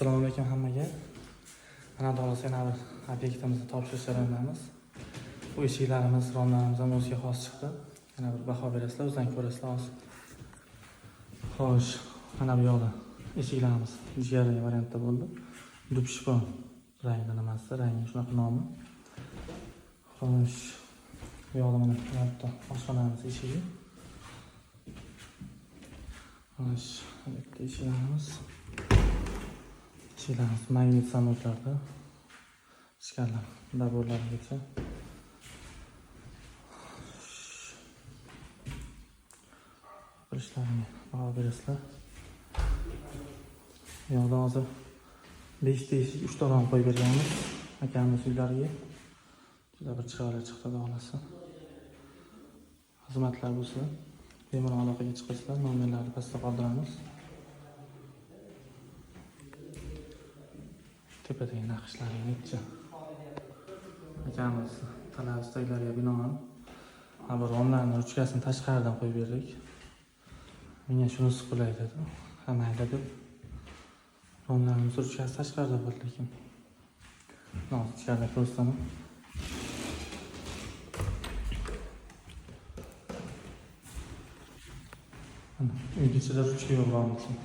Assalomu alaykum hammaga. Mana do'stlar, yana bir obyektimizni topshirish jarayonidamiz. Bu eshiklarimiz, romlarimiz ham o'ziga xos chiqdi. Yana bir baho berasizlar, o'zdan ko'rasizlar hozir. Xo'sh, mana bu yoqda eshiklarimiz jigarli variantda bo'ldi. Dubshpon rangda nimasi, rangi shunaqa nomi. Xo'sh, bu yoqda mana bitta oshxonamiz eshigi. Xo'sh, bitta eshiklarimiz. Eshiklarimiz magnit zamoklarda. Ichkarilar daborlargacha. Ishlarga baho berasizlar. Bu yoqda hozir 5 ta eshik 3 tomon qo'yib berganmiz. Akamiz uylariga. Juda bir chiroyli chiqdi xolasi. Xizmatlar bo'lsa, bemalol aloqaga chiqasizlar. Nomerlarni pastda qoldiramiz. Tepadagi naqshlarning necha akamiz talab istaklariga binoan bu romlarni ruchkasini tashqaridan qo'yib berdik. Menga shunisi qulay dedi. Mayli deb romlarimiz ruchkasi tashqarida bo'ldi, lekin hozir ichkarida ko'rsataman. Uyda ichida ruchka yo'q rom uchun.